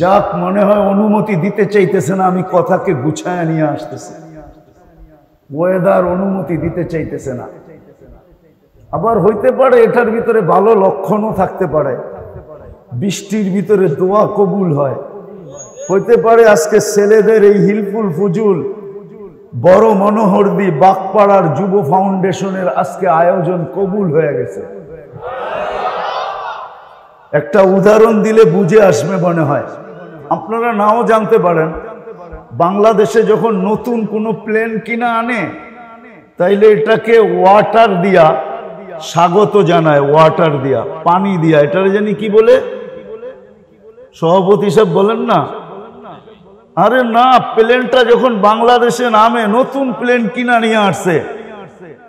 যাক মনে হয় অনুমতি দিতে চাইতেছে না, আমি কথাকে গুছায় নিয়ে আসতেছি। ওয়েদার অনুমতি দিতে চাইতেছে না। আবার হইতে পারে এটার ভিতরে ভালো লক্ষণও থাকতে পারে, বৃষ্টির ভিতরে দোয়া কবুল হয়। হইতে পারে আজকে ছেলেদের এই হিলফুল ফুজুল বড় মনোহরদি বাগপাড়ার যুব ফাউন্ডেশনের আজকে আয়োজন কবুল হয়ে গেছে। একটা উদাহরণ দিলে বুঝে আসবে মনে হয়, আপনারা নাও জানতে পারেন। বাংলাদেশে যখন নতুন কোনো প্লেন কিনা আনে, তাইলে এটাকে ওয়াটার দিয়া স্বাগত জানায়, ওয়াটার দিয়া, পানি দিয়া। এটারে জানি কি বলে, সভাপতি সাহেব বলেন না? আরে না, প্লেনটা যখন বাংলাদেশে নামে, নতুন প্লেন কিনা নিয়ে আসছে,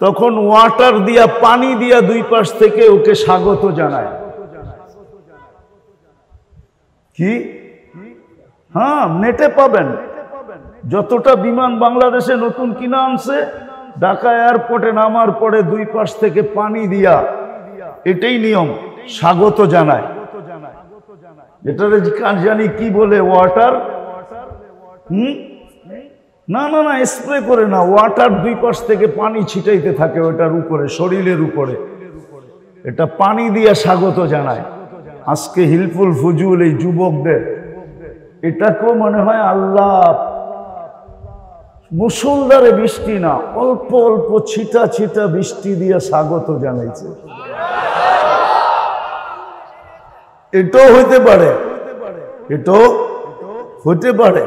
তখন ওয়াটার দিয়া, পানি দিয়া দুই পাশ থেকে ওকে স্বাগত জানায়। কি? হ্যাঁ, নেটে পাবেন। যতটা বিমান বাংলাদেশে নতুন কিনা আনছে, ঢাকা এয়ারপোর্টে নামার পরে দুই পাশ থেকে পানি দিয়া, এটাই নিয়ম, স্বাগত জানায়। এটারে জানি কি বলে, ওয়াটার। না না না, স্প্রে করে না, ওয়াটার দুই পাশ থেকে পানি ছিটাইতে থাকে ওটার উপরে, শরীরের উপরে। এটা পানি দিয়ে স্বাগত জানায়। আজকে হিলফুল ফুজুল এই যুবকদের, এটাকেও মনে হয় আল্লাহ মুষলধারে বৃষ্টি না, অল্প অল্প ছিটা ছিটা বৃষ্টি দিয়ে স্বাগত জানাইছে। এটাও হইতে পারে, এটাও হইতে পারে।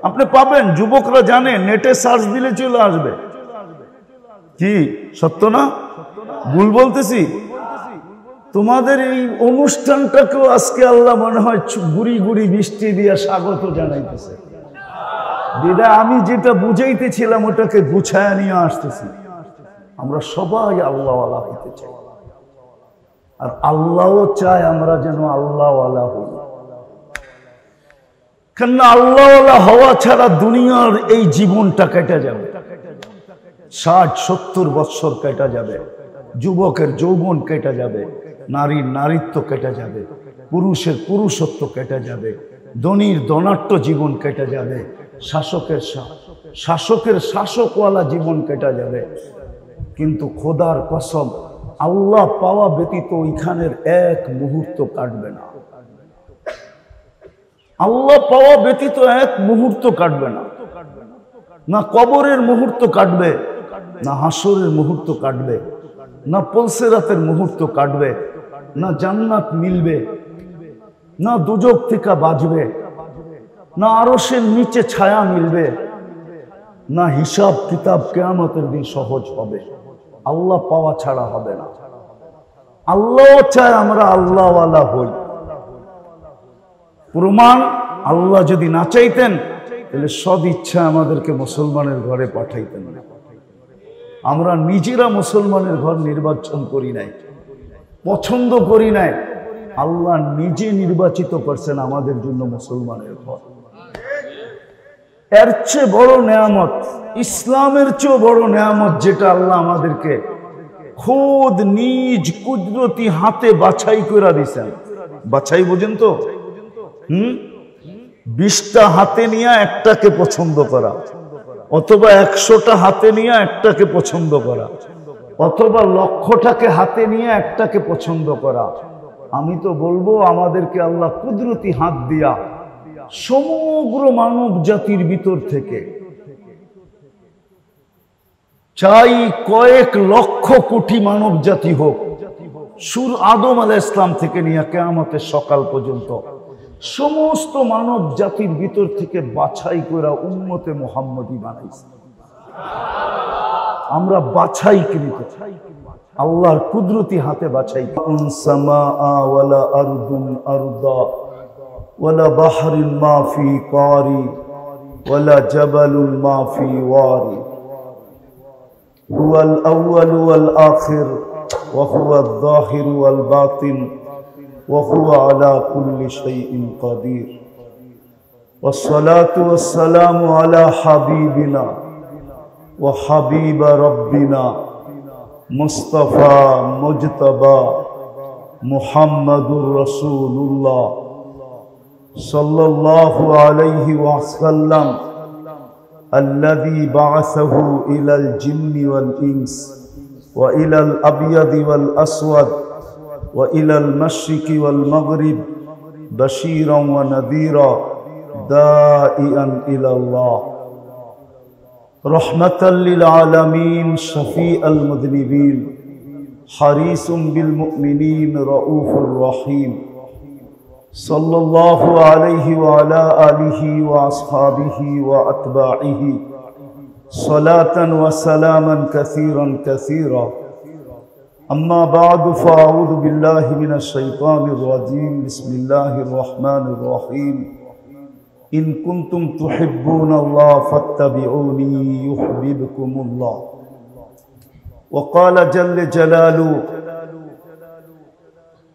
আপনি পাবেন, যুবকরা জানে, নেটে সার্চ দিলে চলে আসবে। কি সত্য না? ভুল বলতেছি? তোমাদের এই অনুষ্ঠানটাকেও আজকে আল্লাহ মনে হয় গুড়ি গুড়ি বৃষ্টি দিয়ে স্বাগত জানাইতেছে। বিদায় আমি যেটা বুঝাইতেছিলাম ওটাকে গুছায় নিয়ে আসতেছি। আমরা সবাই আল্লাহওয়ালা হইতে চাই, আর আল্লাহও চায় আমরা যেন আল্লাহওয়ালা হই। কেননা আল্লাহওয়ালা হওয়া ছাড়া দুনিয়ার এই জীবনটা কেটে যাবে। 60-70 বৎসর কেটে যাবে, যুবকের যৌবন কেটে যাবে, নারীর নারীত্ব কেটে যাবে, পুরুষের পুরুষত্ব কেটে যাবে, ধনীর ধনাট্য জীবন কেটে যাবে, শাসকের শাসকওয়ালা জীবন কেটে যাবে। কিন্তু খোদার কসম, আল্লাহ পাওয়া ব্যতীত ওইখানের এক মুহূর্ত কাটবে না। আল্লাহ পাওয়া ব্যতীত এক মুহূর্ত কাটবে না। না কবরের মুহূর্ত কাটবে, না হাসরের মুহূর্ত কাটবে, না পলসেরাতের মুহূর্ত কাটবে, না জান্নাত মিলবে, না দুজক থেকে বাঁচবে, না আরশের নিচে ছায়া মিলবে, না হিসাব কিতাব কিয়ামতের দিন সহজ হবে। আল্লাহ পাওয়া ছাড়া হবে না। আল্লাহ চায় আমরা আল্লাহওয়ালা হই। প্রমাণ, আল্লাহ যদি না চাইতেন তাহলে সদ ইচ্ছা আমাদেরকে মুসলমানের ঘরে পাঠাইতেন না। আমরা নিজেরা মুসলমানের ঘর নির্বাচন করি নাই, পছন্দ করি নাই। আল্লাহ নিজে নির্বাচিত করছেন আমাদের জন্য মুসলমানের ঘর। এর চেয়ে বড় নেয়ামত, ইসলামের চেয়ে বড় নেয়ামত যেটা আল্লাহ আমাদেরকে খুদ নিজ কুদরতি হাতে বাছাই করে দিয়েছেন। বাছাই বোঝেন তো? 20টা হাতে নিয়ে একটাকে পছন্দ করা, অথবা 100টা হাতে নিয়ে একটাকে পছন্দ করা, অথবা 1,00,000টাকে হাতে নিয়ে একটাকে পছন্দ করা। আমি তো বলবো আমাদেরকে আল্লাহ কুদরতি হাত দিয়া সমগ্র মানব জাতির ভিতর থেকে চাই কয়েক লক্ষ কোটি মানব জাতি হোক, আদম আলাইহিস সালাম থেকে নিয়ে কিয়ামতের সকাল পর্যন্ত সমস্ত মানব জাতির ভিতর থেকে বাছাই করে উম্মতে মুহাম্মদী বানাইছে। আমরা বাছাইকৃত, আল্লাহর কুদরতি হাতে বাছাই। সামাআ ওয়ালা আরদুন আরদা ওয়ালা বাহরুন মা ফি কারি ওয়ালা জাবালুন মা ফি ওয়ারি হুয়াল আউয়াল ওয়াল আখির ওয়া হুয়াল যাহির ওয়াল বাতিন وهو على كل شيء قدير والصلاة والسلام على حبيبنا وحبيب ربنا مصطفى مجتبى محمد رسول الله सल्लल्लाहु अलैहि वसल्लम الذي بعثه إلى الجن والإنس وإلى الأبيض والأسود وإلى المشرق والمغرب بشيرا ونذيرا داعيا إلى الله رحمة للعالمين شفيع المذنبين حريص بالمؤمنين رؤوف رحيم صلى الله عليه وعلى آله وأصحابه وأتباعه صلاة وسلاما كثيرا كثيرا أما بعد فأعوذ بالله من الشيطان الرجيم بسم الله الرحمن الرحيم إن كنتم تحبون الله فاتبعوني يحببكم الله وقال جل جلاله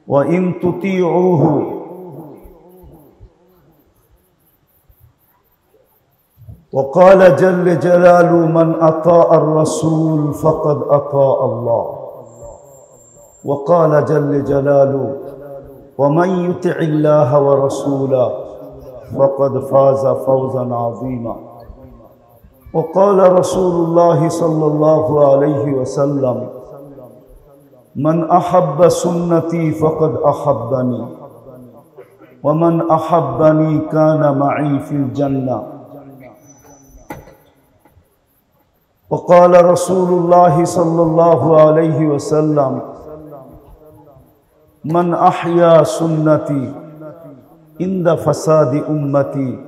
وإن تطيعوه وقال جل جلاله من أطاع الرسول فقد أطاع الله وقال جل جلاله ومن يطع الله ورسوله فقد فاز فوزا عظيما وقال رسول الله صلى الله عليه وسلم من أحب سنتي فقد أحبني ومن أحبني كان معي في الجنة وقال رسول الله صلى الله عليه وسلم من أحيا سنتي عند فساد أمتي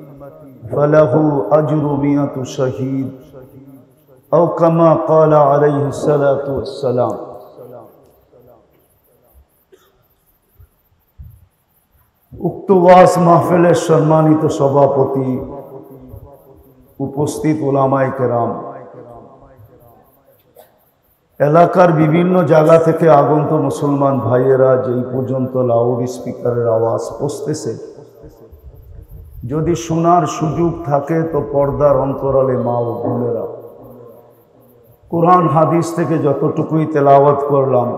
فله أجر 100 شهيد أو كما قال عليه الصلاة والسلام উক্ত ওয়াজ মাহফিলের সম্মানিত সভাপতি উপস্থিত উলামায়ে কেরাম এলাকার বিভিন্ন জায়গা থেকে আগত মুসলমান ভাইয়েরা যেই পর্যন্ত লাউড স্পিকারের আওয়াজ পৌঁছতেছে যদি শোনার সুযোগ থাকে তো পর্দার অন্তরালে মা ও বোনেরা কোরআন হাদিস থেকে যতটুকুই তেলাওয়াত করলাম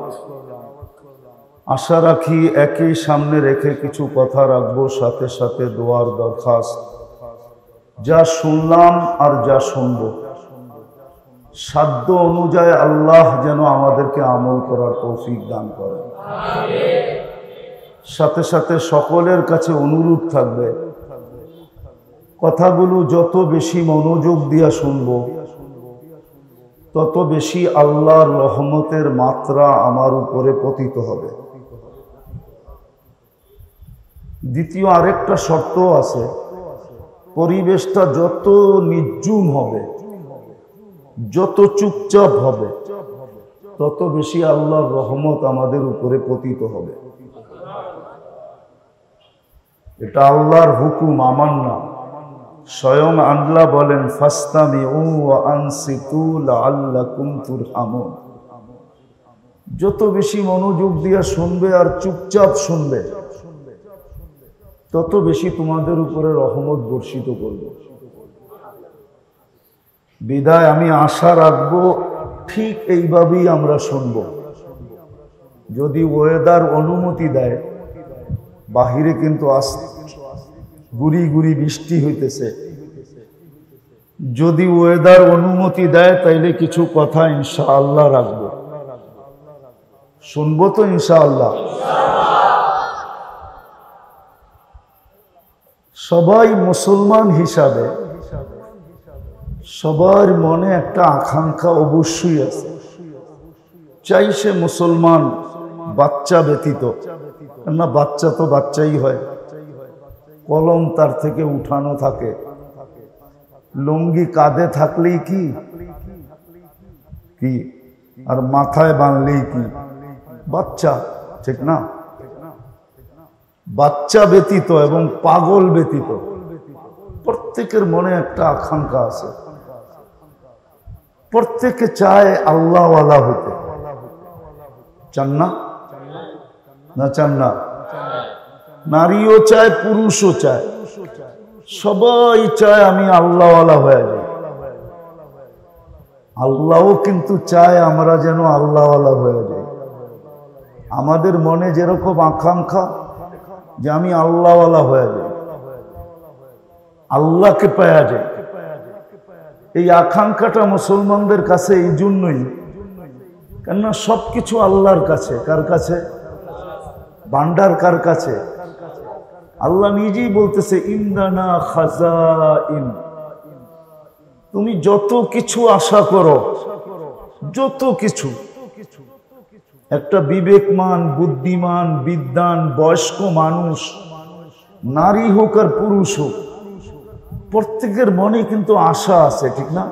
আশা রাখি একই সামনে রেখে কিছু কথা রাখবো সাথে সাথে দোয়ার দরখাস্ত যা শুনলাম আর যা শুনবো সাধ্য অনুযায়ী আল্লাহ যেন আমাদেরকে আমল করার তৌফিক দান করেন সাথে সাথে সকলের কাছে অনুরোধ থাকবে কথাগুলো যত বেশি মনোযোগ দিয়া শুনবো তত বেশি আল্লাহর রহমতের মাত্রা আমার উপরে পতিত হবে দ্বিতীয় আরেকটা শর্ত আছে পরিবেশটা যত নির্জুম হবে যত চুপচাপ হবে তত বেশি আল্লাহর রহমত আমাদের উপরে পতিত হবে এটা আল্লাহর হুকুম আমার না স্বয়ং আল্লাহ বলেন ফাসতামিউ ওয়া আনসিতু লাআল্লাকুম তুরহামুন যত বেশি মনোযোগ দিয়ে শুনবে আর চুপচাপ শুনবে তত বেশি তোমাদের উপরে রহমত বর্ষিত করবে বিদায় আমি আশা রাখবো ঠিক এইভাবেই আমরা শুনব যদি ওয়েদার অনুমতি দেয় বাহিরে কিন্তু গুড়ি গুড়ি বৃষ্টি হইতেছে যদি ওয়েদার অনুমতি দেয় তাইলে কিছু কথা ইনশাআল্লাহ রাখবো শুনবো তো ইনশাআল্লাহ সবাই মুসলমান হিসাবে সবার মনে একটা আকাঙ্ক্ষা অবশ্যই আছে চাই সে মুসলমান বাচ্চা ব্যতীত না বাচ্চা তো বাচ্চাই হয় কলম তার থেকে উঠানো থাকে লুঙ্গি কাঁধে থাকলেই কি কি আর মাথায় বাঁধলেই কি বাচ্চা ঠিক না বাচ্চা ব্যতীত এবং পাগল ব্যতীত প্রত্যেকের মনে একটা আকাঙ্ক্ষা আছে প্রত্যেকে চায় আল্লাহওয়ালা হতে চান না না চান না নারীও চায় পুরুষও চায় সবাই চায় আমি আল্লাহওয়ালা হয়ে যাই আল্লাহও কিন্তু চায় আমরা যেন আল্লাহওয়ালা হয়ে যাই আমাদের মনে যেরকম আকাঙ্ক্ষা যে আমি আল্লাহওয়ালা হয়ে যাই আল্লাহকে পাওয়া যায়। এই আকাঙ্ক্ষাটা মুসলমানদের কাছে এই জন্যই, কেননা সবকিছু আল্লাহর কাছে। কার কাছে? ভান্ডার কার কাছে? আল্লাহ নিজেই বলতেছে ইন্দানা খাজাইন। তুমি যত কিছু আশা করো, যত কিছু, একটা বিবেকমান, বুদ্ধিমান, বিদ্বান, বয়স্ক মানুষ, নারী হোক আর পুরুষ হোক, প্রত্যেকের মনে কিন্তু আশা আছে, ঠিক না?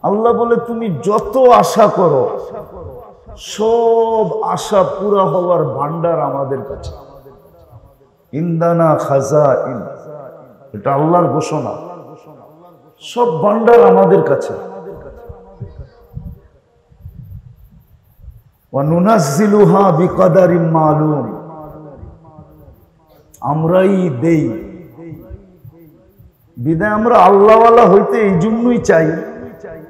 আল্লাহ বলে তুমি যত আশা করো, সব আশা পুরা হওয়ার ভান্ডার আমাদের কাছে। ইন্দানা খাজাইন, এটা আল্লাহর ঘোষণা। সব ভান্ডার আমাদের কাছে। ওয়া নুনাজ্জিলুহা বিকদারিন মালুম, আমরাই দেই। বিদায় আমরা আল্লাহওয়ালা হইতে এই জন্যই চাই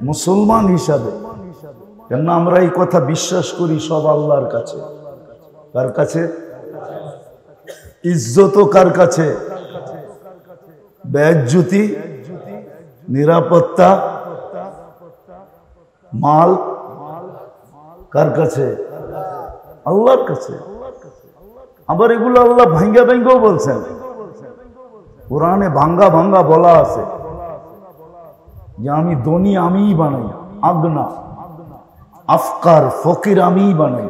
মুসলমান হিসাবে, কেননা আমরা এই কথা বিশ্বাস করি সব আল্লাহর কাছে। কার কাছে? ইজ্জত কার কাছে? বেজ্জতি, নিরাপত্তা, মাল কার কাছে? আল্লাহর কাছে। আবার এগুলো আল্লাহ ভাঙ্গা ভাঙ্গাও বলছেন। কোরআনে ভাঙ্গা ভাঙ্গা বলা আছে যে আমি ধনী আমিই বানাই, আগনা আফকার ফকির আমিই বানাই।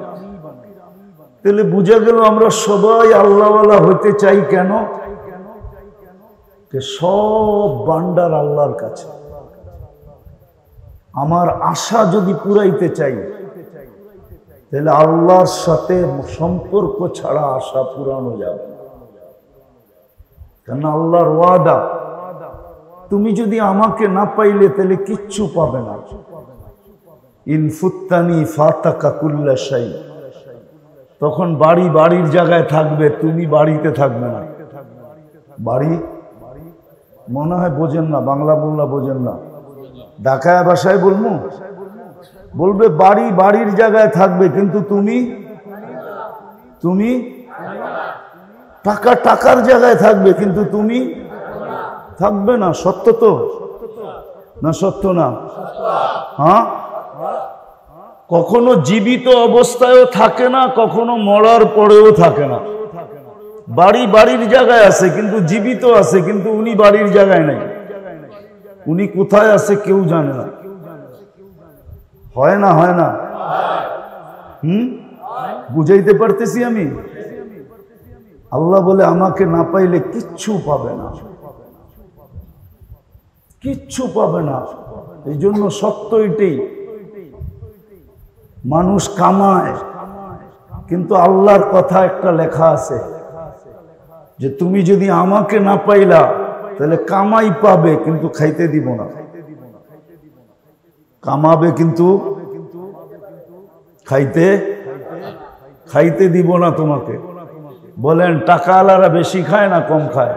তাহলে বুঝা গেল আমরা সবাই আল্লাহওয়ালা হইতে চাই। কেন? সব ভান্ডার আল্লাহর কাছে। আমার আশা যদি পুরাইতে চাই, তাহলে আল্লাহর সাথে সম্পর্ক ছাড়া আশা পুরানো যাবে না। কেন? আল্লাহর ওয়াদা, তুমি যদি আমাকে না পাইলে তাহলে কিচ্ছু পাবে না। ইনফুত্তানি ফাতাকা কুল্লা শাই, তখন বাড়ি বাড়ির জায়গায় থাকবে, তুমি বাড়িতে থাকবে না। বাড়ি মনে হয় বোঝেন না, বাংলা বললা বোঝেন না, ঢাকায় ভাষায় বলবো, বলবে বাড়ি বাড়ির জায়গায় থাকবে, কিন্তু তুমি টাকা টাকার জায়গায় থাকবে, কিন্তু তুমি থাকবে না। সত্য তো না? সত্য না? হ্যাঁ, কখনো জীবিত অবস্থায়ও থাকে না, কখনো মরার পরেও থাকে না। বাড়ি বাড়ির জায়গায় আছে, কিন্তু জীবিত আছে, কিন্তু উনি বাড়ির জায়গায় নাই। উনি কোথায় আছে কেউ জানে না। হয় না? হয় না? বুঝাইতে পারতেছি আমি? আল্লাহ বলে আমাকে না পাইলে কিচ্ছু পাবে না, কিচ্ছু পাবে না। এই জন্য সত্য এটাই, মানুষ কামায়, কিন্তু আল্লাহর কথা একটা লেখা আছে যে তুমি যদি আমাকে না পাইলা তাহলে কামাই পাবে, কিন্তু খাইতে দিব না। কামাবে কিন্তু খাইতে দিব না তোমাকে। বলেন টাকা আলারা বেশি খায় না কম খায়?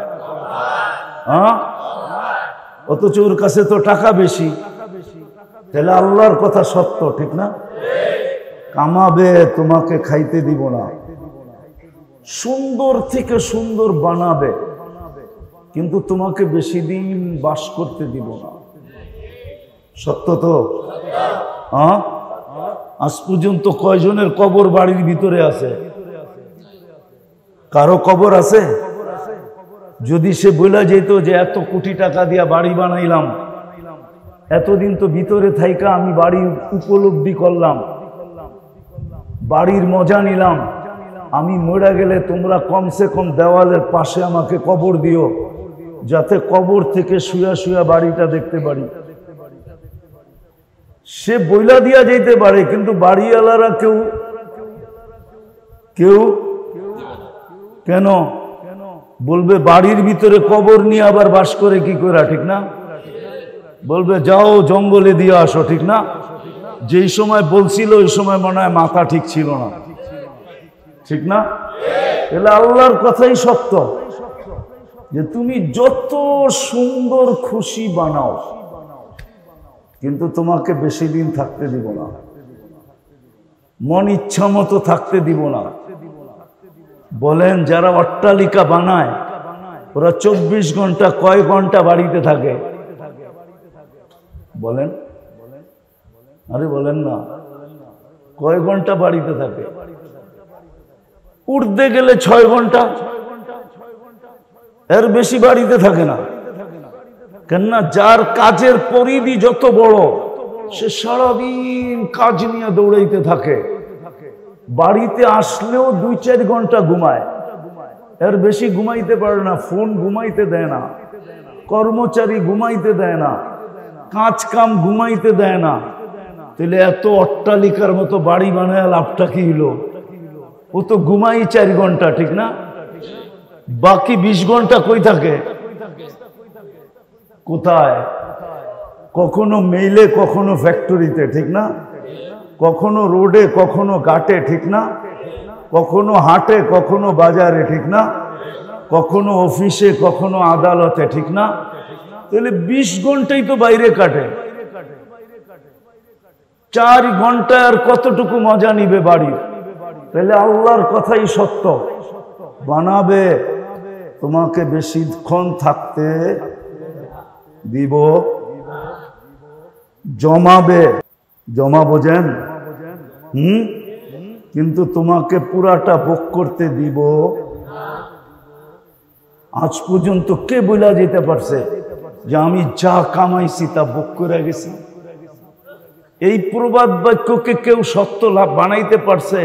হ্যাঁ, অথচ ওর কাছে তো টাকা বেশি। তাহলে আল্লাহর কথা সত্য, ঠিক না? কামাবে, তোমাকে খাইতে দিব না। সুন্দর থেকে সুন্দর বানাবে, কিন্তু তোমাকে বেশি দিন বাস করতে দিব না। সত্য তো? হ্যাঁ, আজ পর্যন্ত কয়জনের কবর বাড়ির ভিতরে আছে? কারো কবর আছে? যদি সে বলে যেত যে এত কোটি টাকা দিয়া বাড়ি বানাইলাম, এতদিন তো ভিতরে থাইকা আমি বাড়ি উপলব্ধি করলাম, বাড়ির মজা নিলাম, আমি মরে গেলে তোমরা কমসে কম দেওয়ালের পাশে আমাকে কবর দিও, যাতে কবর থেকে শুয়া শুয়া বাড়িটা দেখতে পারি। সে বইলা দিয়া যেতে পারে, কিন্তু বাড়িওয়ালারা কেউ কেন বলবে বাড়ির ভিতরে কবর নিয়ে আবার বাস করে কি করে, ঠিক না? বলবে যাও জঙ্গলে দিয়ে আসো, ঠিক না? যেই সময় বলছিল ওই সময় মনে হয় মাথা ঠিক ছিল না, ঠিক না? এলে আল্লাহর কথাই সত্য যে তুমি যত সুন্দর খুশি বানাও, কিন্তু তোমাকে বেশি দিন থাকতে দিব না, মন ইচ্ছা মতো থাকতে দিব না। বলেন যারা অট্টালিকা বানায় ওরা 24 ঘন্টা কয় ঘন্টা বাড়িতে থাকে বলেন? আরে বলেন না, কয় ঘন্টা বাড়িতে থাকে? উঠতে গেলে 6 ঘন্টা, এর বেশি বাড়িতে থাকে না। কেননা যার কাজের পরিধি যত বড়, সে সারাদিন কাজ নিয়ে দৌড়াইতে থাকে। বাড়িতে আসলেও 2-4 ঘন্টা ঘুমায়, এর বেশি ঘুমাইতে পারে না। ফোন ঘুমাইতে দেয় না, কর্মচারী ঘুমাইতে দেয় না, কাজ কাম ঘুমাইতে দেয় না। তাহলে এত অট্টালিকার মতো বাড়ি বানায় লাভটা কি হলো? ও তো ঘুমাই 4 ঘন্টা, ঠিক না? বাকি 20 ঘন্টা কই থাকে? কোথায়? কখনো মেইলে, কখনো ফ্যাক্টরিতে, ঠিক না? কখনো রোডে, কখনো ঘাটে, ঠিক না? কখনো হাটে, কখনো বাজারে, ঠিক না? কখনো অফিসে, কখনো আদালতে, ঠিক না? তাহলে 20 ঘন্টাই তো বাইরে কাটে। 4 ঘন্টা আর কতটুকু মজা নিবে বাড়ির? তাহলে আল্লাহর কথাই সত্য, বানাবে তোমাকে বেশিক্ষণ থাকতে দিব, জমাবে, জমা বোঝেন? কিন্তু তোমাকে পুরাটা ভোগ করতে দিব। আজ পর্যন্ত কে বলা যেতে পারছে যে আমি যা কামাইছি তা ভোগ করে গেছি? এই প্রবাদ বাক্যকে কেউ সত্য লাভ বানাইতে পারছে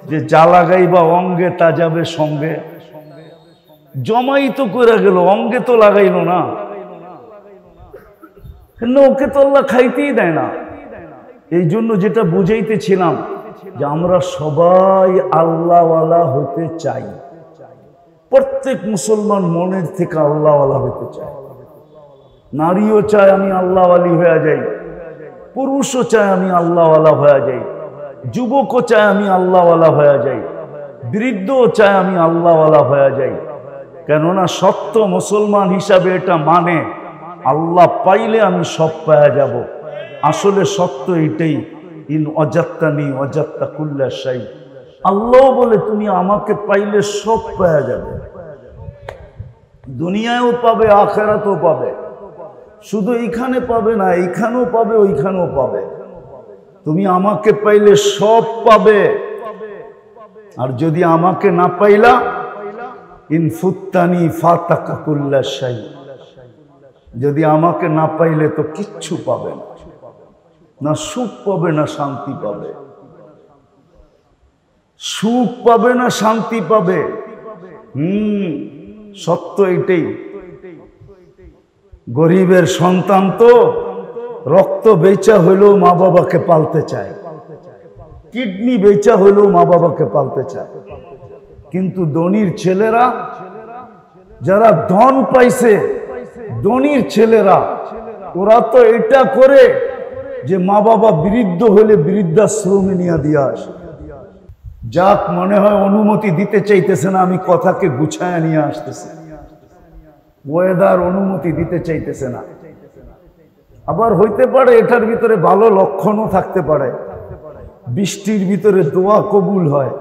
যে যা লাগাইবা অঙ্গে তা যাবে সঙ্গে? জমাই তো করে গেল, অঙ্গে তো লাগাইলো না। ওকে তো আল্লাহ খাইতেই দেয় না। এই জন্য যেটা বুঝাইতেছিলাম যে আমরা সবাই আল্লাহওয়ালা হতে চাই। প্রত্যেক মুসলমান মনের থেকে আল্লাহওয়ালা হতে চায়। নারীও চায় আমি আল্লাহওয়ালি হয়ে যাই, পুরুষও চায় আমি আল্লাহওয়ালা হয়ে যাই, যুবকও চায় আমি আল্লাহওয়ালা হয়ে যাই, বৃদ্ধও চায় আমি আল্লাহওয়ালা হয়ে যাই। কেননা সত্য মুসলমান হিসাবে এটা মানে আল্লাহ পাইলে আমি সব পাওয়া যাব। আসলে সত্য এটাই, ইন অজাত্তানি অজাত্তা কুল্লা শাই। আল্লাহ বলে তুমি আমাকে পাইলে সব পাওয়া যাবে, দুনিয়ায়ও পাবে, আখিরাতেও পাবে। শুধু এইখানে পাবে না, এইখানেও পাবে, ওইখানেও পাবে। তুমি আমাকে পাইলে সব পাবে। আর যদি আমাকে না পাইলা, ইন ফুত্তানি ফাতাকা কুল্লা শাই, যদি আমাকে না পাইলে তো কিচ্ছু পাবে না, না সুখ পাবে না শান্তি পাবে, সুখ পাবে না শান্তি পাবে। সত্য এটাই। গরিবের সন্তান তো রক্ত বেচা হইলেও মা বাবাকে পালতে চায়, কিডনি বেচা হইলেও মা বাবাকে পালতে চায়। কিন্তু ধনীর ছেলেরা, যারা ধন পাইছে, ধনীর ছেলেরা, ওরা তো এটা করে যে মা বাবা বৃদ্ধ হলে বৃদ্ধাশ্রমে নিয়ে দিয়ে আসে। যাক, মনে হয় অনুমতি দিতে চাইতেছে না, আমি কথাকে গুছায় নিয়ে আসতেছি। ওয়েদার অনুমতি দিতে চাইতেছে না। আবার হইতে পারে এটার ভিতরে ভালো লক্ষণও থাকতে পারে, বৃষ্টির ভিতরে দোয়া কবুল হয়।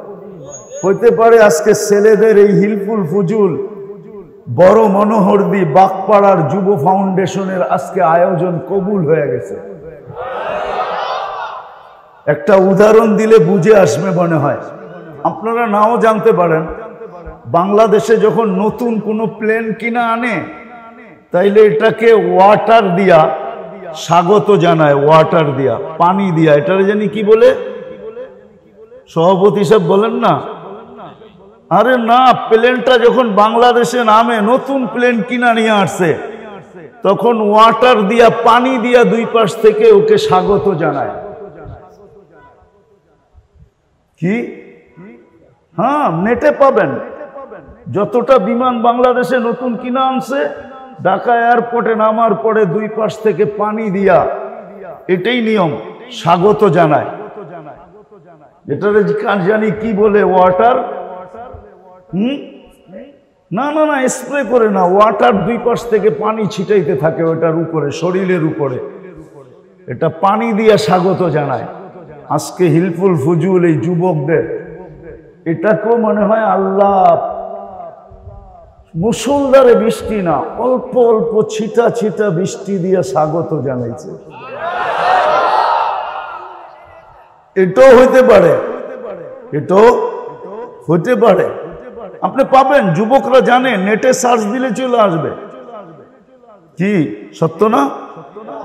হইতে পারে আজকে ছেলেদের এই হিলফুল ফুজুল বড় মনোহরদি বাগপাড়ার যুব ফাউন্ডেশনের আজকে আয়োজন কবুল হয়ে গেছে। একটা উদাহরণ দিলে বুঝে আসবে মনে হয়, আপনারা নাও জানতে পারেন। বাংলাদেশে যখন নতুন কোনো প্লেন কিনা আনে, তাইলে এটাকে ওয়াটার দিয়া স্বাগত জানায়, ওয়াটার দিয়া, পানি দিয়া। এটারে জানি কি বলে? সভাপতি সাহেব বলেন না? আরে না, প্লেনটা যখন বাংলাদেশে নামে, নতুন প্লেন কিনা নিয়ে আসছে, তখন ওয়াটার দিয়া, পানি দিয়া দুই পাশ থেকে ওকে স্বাগত জানায়। কি? হ্যাঁ, নেটে পাবেন। যতটা বিমান বাংলাদেশে নতুন কিনা আনছে, ঢাকা এয়ারপোর্টে নামার পরে দুই পাশ থেকে পানি দিয়া, এটাই নিয়ম, স্বাগত জানায়। এটারে জানি কি বলে? ওয়াটার। না না না, স্প্রে করে না, ওয়াটার দুই পাশ থেকে পানি ছিটাইতে থাকে ওটার উপরে, শরীরের উপরে। এটা পানি দিয়া স্বাগত জানায়। আজকে হিলফুল ফুজুল এই যুবকদের, এটাকেও মনে হয় আল্লাহ মুষলধারে বৃষ্টি না, অল্প অল্প ছিটা ছিটা বৃষ্টি দিয়ে স্বাগত জানাইছে। এটাও হইতে পারে, এটাও হইতে পারে। আপনি পাবেন, যুবকরা জানে, নেটে সার্চ দিলে চলে আসবে। কি সত্য না?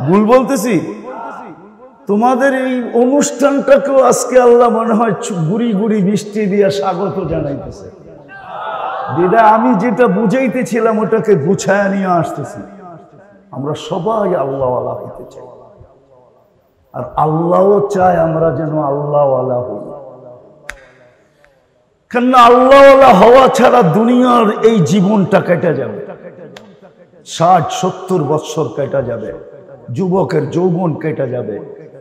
ভুল বলতেছি? তোমাদের এই অনুষ্ঠানটাকেও আজকে আল্লাহ মনে হয় গুড়ি গুড়ি বৃষ্টি দিয়ে স্বাগত জানাইতেছে। দিদা আমি যেটা বুঝাইতেছিলাম ওটাকে গুছায় নিয়ে আসতেছি। আমরা সবাই আল্লাহওয়ালা হইতে চাই, আর আল্লাহও চায় আমরা যেন আল্লাহওয়ালা হই। কেননা আল্লাহওয়ালা হওয়া ছাড়া দুনিয়ার এই জীবনটা কেটে যাবে। 60-70 বৎসর কেটে যাবে, যুবকের যৌবন কেটে যাবে,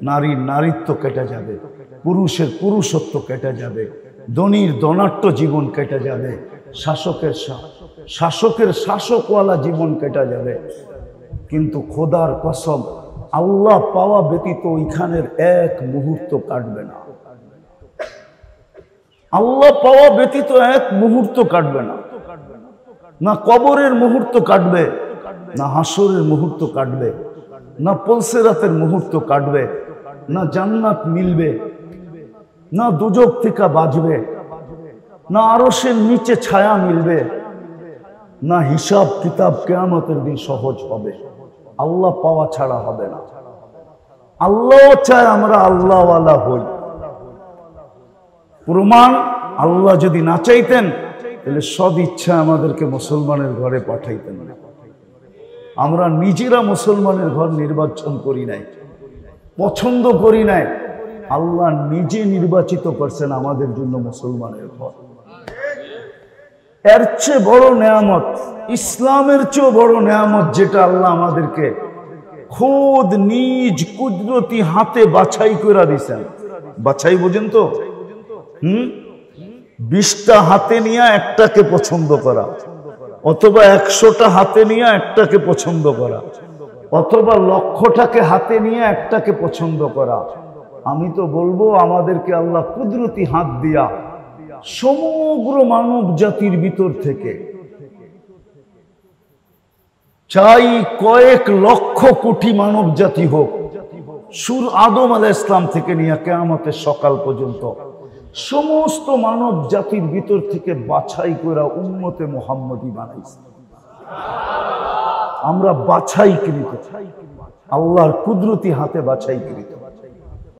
নারীর নারীত্ব কেটে যাবে, পুরুষের পুরুষত্ব কেটে যাবে, ধনীর ধনাট্য জীবন কেটে যাবে, শাসকের শাসকওয়ালা জীবন কেটে যাবে। কিন্তু খোদার কসম, আল্লাহ পাওয়া ব্যতীত ওইখানের এক মুহূর্ত কাটবে না। আল্লাহ পাওয়া ব্যতীত এক মুহূর্ত কাটবে না। না কবরের মুহূর্ত কাটবে, না হাসরের মুহূর্ত কাটবে, না পলসেরাতের মুহূর্ত কাটবে, না জান্নাত মিলবে, না দুজক থেকে বাঁচবে, না আরশের নিচে ছায়া মিলবে, না হিসাব কিতাব কিয়ামতের দিন সহজ হবে। আল্লাহ পাওয়া ছাড়া হবে না। আল্লাহ চায় আমরা আল্লাহওয়ালা হই। প্রমাণ, আল্লাহ যদি না চাইতেন তাহলে সদ ইচ্ছা আমাদেরকে মুসলমানের ঘরে পাঠাইতেন না। আমরা নিজেরা মুসলমানের ঘর নির্বাচন করি নাই, পছন্দ করি নাই। আল্লাহ নিজে নির্বাচিত করছেন আমাদের জন্য মুসলমানের ঘর। এর চেয়ে বড় নেয়ামত, ইসলামের চেয়ে বড় নেয়ামত যেটা আল্লাহ আমাদেরকে খুদ নিজ কুদরতি হাতে বাছাই করে দিয়েছেন। বাছাই বোঝেন তো? 20টা হাতে নিয়ে একটাকে পছন্দ করা, অথবা 100টা হাতে নিয়ে একটাকে পছন্দ করা, অথবা 1,00,000টাকে হাতে নিয়ে একটাকে পছন্দ করা। আমি তো বলবো আমাদেরকে আল্লাহ কুদরতি হাত দিয়া সমগ্র মানব জাতির ভিতর থেকে চাই কয়েক লক্ষ কোটি মানব জাতি হোক, আদম আলাইহিস সালাম থেকে নিয়ে কিয়ামতের সকাল পর্যন্ত সমস্ত মানব জাতির ভিতর থেকে বাছাই করা উম্মতে মুহাম্মদী বানাইছে। আমরা বাছাইকৃত, আল্লাহর কুদরতি হাতে বাছাইকৃত।